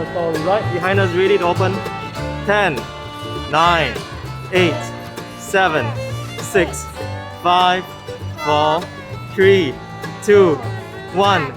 Tesla store right behind us, ready to open. 10, 9, 8, 7, 6, 5, 4, 3, 2, 1.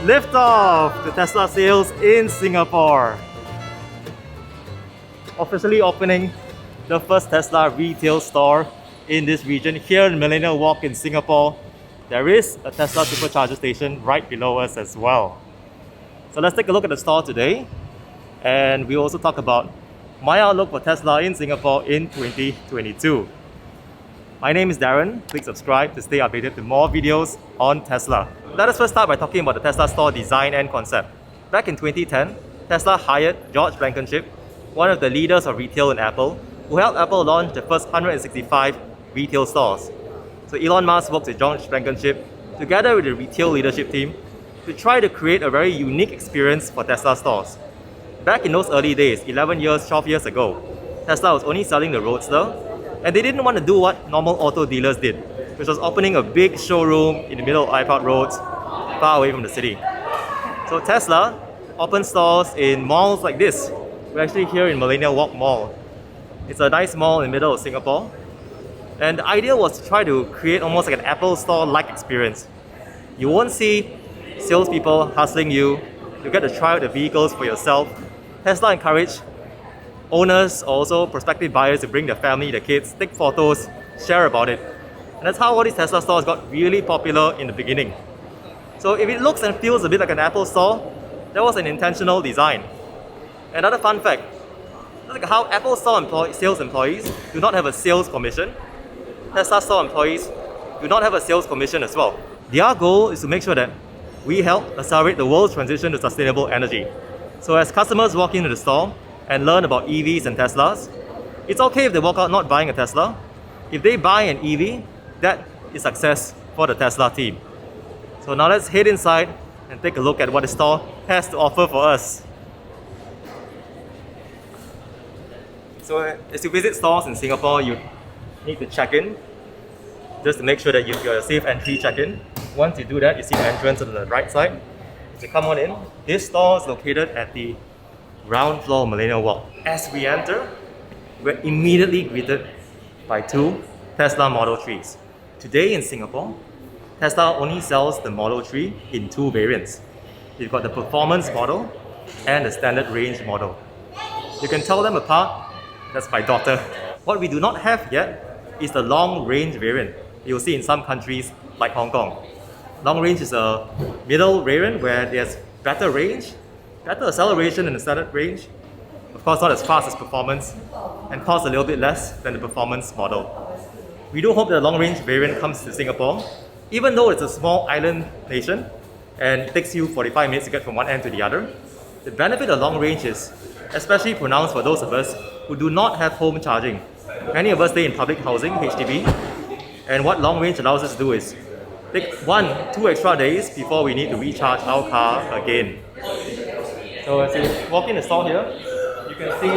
Lift off the Tesla sales in Singapore. Officially opening the first Tesla retail store in this region here in Millenia Walk in Singapore. There is a Tesla supercharger station right below us as well. So let's take a look at the store today, and we also talk about my outlook for Tesla in Singapore in 2022. My name is Daren. Click subscribe to stay updated to more videos on Tesla. Let us first start by talking about the Tesla store design and concept. Back in 2010, Tesla hired George Blankenship, one of the leaders of retail in Apple, who helped Apple launch the first 165 retail stores. So Elon Musk worked with George Blankenship together with the retail leadership team to try to create a very unique experience for Tesla stores. Back in those early days, 12 years ago, Tesla was only selling the Roadster, and they didn't want to do what normal auto dealers did, which was opening a big showroom in the middle of iPod roads, far away from the city. So Tesla opened stores in malls like this. We're actually here in Millenia Walk Mall. It's a nice mall in the middle of Singapore. And the idea was to try to create almost like an Apple store-like experience. You won't see salespeople hustling you. You get to try out the vehicles for yourself. Tesla encouraged owners, also prospective buyers, to bring their family, their kids, take photos, share about it. And that's how all these Tesla stores got really popular in the beginning. So if it looks and feels a bit like an Apple store, that was an intentional design. Another fun fact, look at how Apple store sales employees do not have a sales commission. Tesla store employees do not have a sales commission as well. Their goal is to make sure that we help accelerate the world's transition to sustainable energy. So as customers walk into the store and learn about EVs and Teslas, it's okay if they walk out not buying a Tesla. If they buy an EV, that is success for the Tesla team. So now let's head inside and take a look at what the store has to offer for us. So as you visit stores in Singapore, you need to check in just to make sure that you've got a safe entry check-in. Once you do that, you see the entrance on the right side. As you come on in, this store is located at the ground floor of Millenia Walk. As we enter, we're immediately greeted by two Tesla Model 3s. Today in Singapore, Tesla only sells the Model 3 in two variants. You've got the performance model and the standard range model. You can tell them apart. That's my daughter. What we do not have yet is the long range variant. You'll see in some countries like Hong Kong. Long range is a middle variant where there's better range, better acceleration than the standard range. Of course, not as fast as performance, and costs a little bit less than the performance model. We do hope that the long range variant comes to Singapore, even though it's a small island nation and it takes you 45 minutes to get from one end to the other. The benefit of long range is especially pronounced for those of us who do not have home charging. Many of us stay in public housing, HDB, and what long range allows us to do is take 1-2 extra days before we need to recharge our car again. So as you walk in the store here, you can see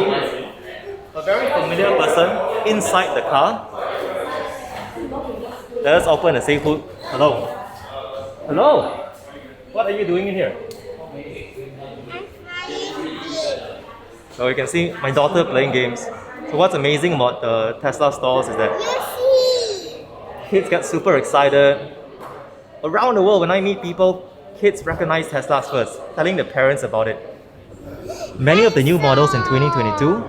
a very familiar person inside the car. Let us open and say hello. Hello! What are you doing in here? So you can see my daughter playing games. So what's amazing about the Tesla stores is that kids get super excited. Around the world, when I meet people, kids recognize Teslas first, telling their parents about it. Many of the new models in 2022,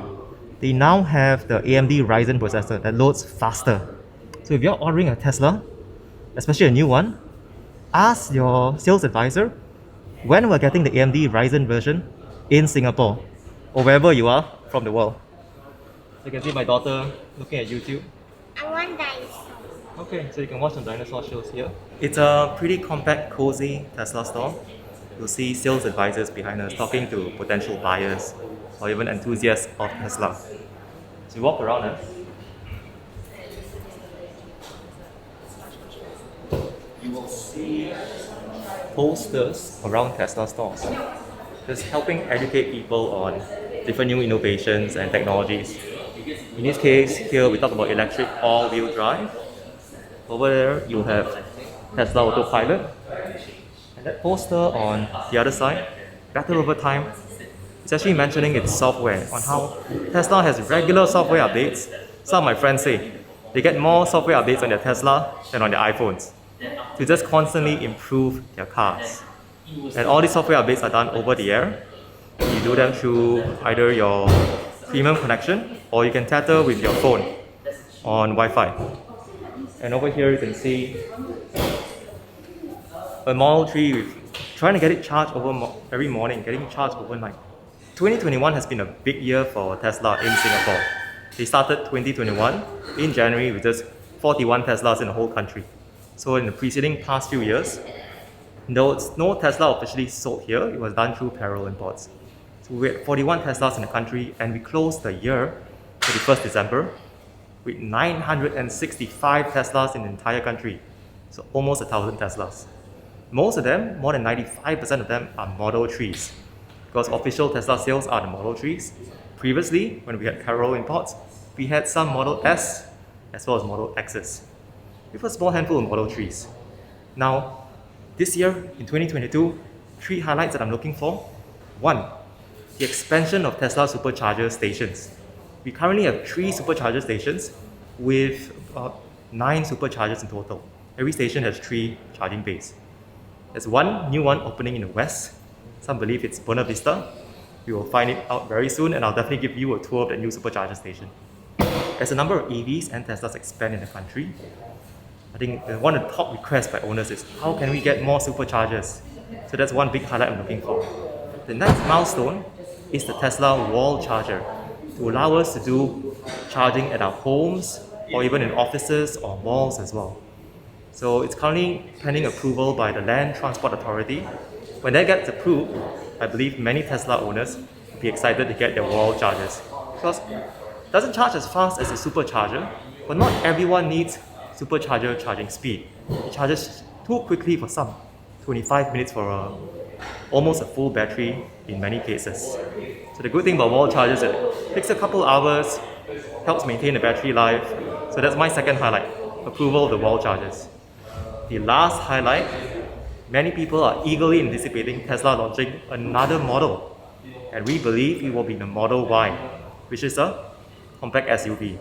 they now have the AMD Ryzen processor that loads faster. So if you're ordering a Tesla, especially a new one, ask your sales advisor when we're getting the AMD Ryzen version in Singapore or wherever you are from the world. So you can see my daughter looking at YouTube. I want dinosaur. Okay, so you can watch some dinosaur shows here. It's a pretty compact, cozy Tesla store. You'll see sales advisors behind us talking to potential buyers or even enthusiasts of Tesla. So you walk around you will see posters around Tesla stores, just helping educate people on different new innovations and technologies. In this case, here we talk about electric all-wheel drive. Over there, you have Tesla Autopilot. And that poster on the other side, better over time, It's actually mentioning its software, on how Tesla has regular software updates. Some of my friends say they get more software updates on their Tesla than on their iPhones to just constantly improve their cars. And all these software updates are done over the air. You do them through either your premium connection or you can tether with your phone on Wi-Fi. And over here you can see a Model 3 with trying to get it charged every morning, getting charged overnight. 2021 has been a big year for Tesla in Singapore. They started 2021 in January with just 41 Teslas in the whole country. So in the preceding past few years, no Tesla officially sold here. It was done through parallel imports. So we had 41 Teslas in the country, and we closed the year, 31st December, with 965 Teslas in the entire country. So almost 1,000 Teslas. Most of them, more than 95% of them, are Model 3s. Because official Tesla sales are the Model 3s. Previously, when we had parallel imports, we had some Model S as well as Model Xs. We have a small handful of Model 3s. Now, this year, in 2022, 3 highlights that I'm looking for. 1, the expansion of Tesla supercharger stations. We currently have 3 supercharger stations with about 9 superchargers in total. Every station has 3 charging bays. There's one new one opening in the west. Some believe it's Buena Vista. We will find it out very soon, and I'll definitely give you a tour of the new supercharger station. As a number of EVs and Teslas expand in the country, I think one of the top requests by owners is how can we get more superchargers? So that's one big highlight I'm looking for. The next milestone is the Tesla wall charger to allow us to do charging at our homes or even in offices or malls as well. So it's currently pending approval by the Land Transport Authority. When that gets approved, I believe many Tesla owners will be excited to get their wall chargers. Because it doesn't charge as fast as a supercharger, but not everyone needs supercharger charging speed. It charges too quickly for some, 25 minutes for almost a full battery in many cases. So the good thing about wall chargers is it takes a couple hours, helps maintain the battery life. So that's my second highlight, approval of the wall chargers. The last highlight, many people are eagerly anticipating Tesla launching another model, and we believe it will be the Model Y, which is a compact SUV.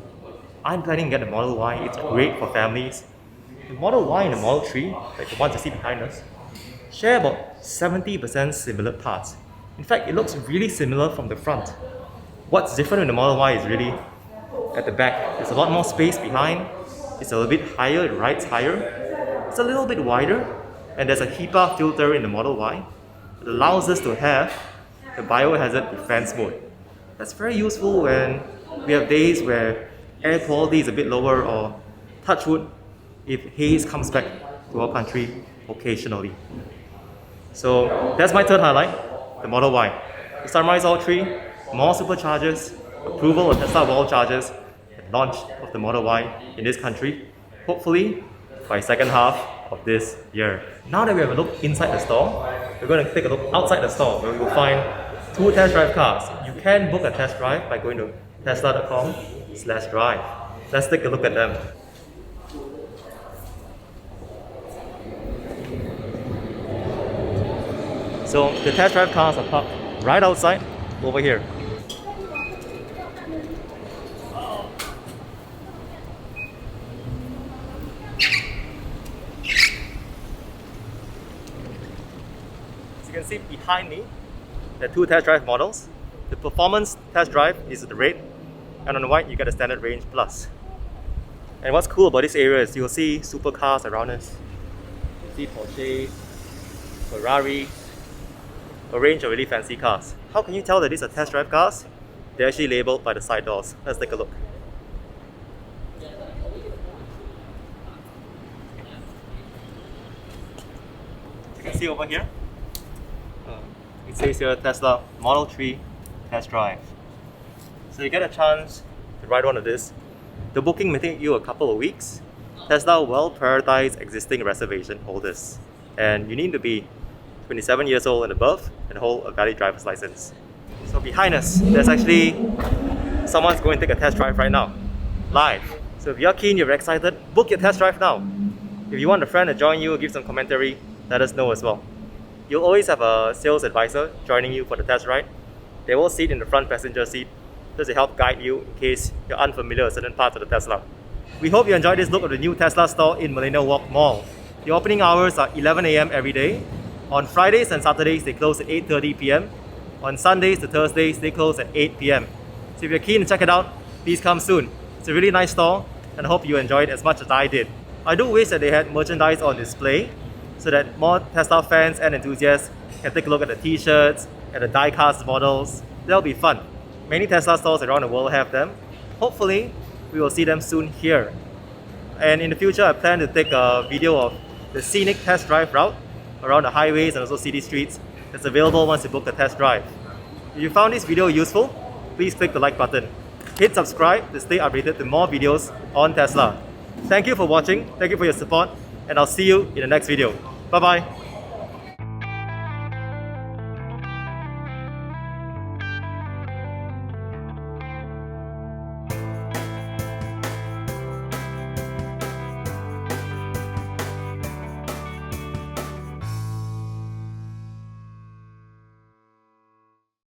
I'm planning to get the Model Y. It's great for families. The Model Y and the Model 3, like the ones you see behind us, share about 70% similar parts. In fact, it looks really similar from the front. What's different with the Model Y is really at the back. There's a lot more space behind. It's a little bit higher, it rides higher. It's a little bit wider, and there's a HEPA filter in the Model Y that allows us to have the biohazard defense mode. That's very useful when we have days where air quality is a bit lower, or touch wood, if haze comes back to our country occasionally. So that's my third highlight, the Model Y. To summarize all 3, more superchargers, approval of Tesla wall chargers, and launch of the Model Y in this country, hopefully by second half of this year. Now that we have a look inside the store, we're going to take a look outside the store where we will find 2 test drive cars. You can book a test drive by going to tesla.com/drive. Let's take a look at them. So the test drive cars are parked right outside over here. You can see behind me, there are 2 test drive models. The performance test drive is the red, and on the white you get the standard range plus. And what's cool about this area is you'll see supercars around us. You see Porsche, Ferrari, a range of really fancy cars. How can you tell that these are test drive cars? They're actually labeled by the side doors. Let's take a look. You can see over here, it says here Tesla Model 3 test drive. So you get a chance to ride one of this. The booking may take you a couple of weeks. Tesla will prioritize existing reservation holders, and you need to be 27 years old and above and hold a valid driver's license. So behind us, there's actually someone's going to take a test drive right now, live. So if you're keen, you're excited, book your test drive now. If you want a friend to join you, give some commentary, let us know as well. You'll always have a sales advisor joining you for the test ride. They will sit in the front passenger seat just to help guide you in case you're unfamiliar with certain parts of the Tesla. We hope you enjoyed this look of the new Tesla store in Millenia Walk Mall. The opening hours are 11 a.m. every day. On Fridays and Saturdays, they close at 8:30 p.m. On Sundays to Thursdays, they close at 8 p.m. So if you're keen to check it out, please come soon. It's a really nice store, and I hope you enjoyed it as much as I did. I do wish that they had merchandise on display so that more Tesla fans and enthusiasts can take a look at the t-shirts and the die-cast models. That'll be fun. Many Tesla stores around the world have them. Hopefully, we will see them soon here. And in the future, I plan to take a video of the scenic test drive route around the highways and also city streets that's available once you book the test drive. If you found this video useful, please click the like button. Hit subscribe to stay updated to more videos on Tesla. Thank you for watching, thank you for your support, and I'll see you in the next video. Bye bye.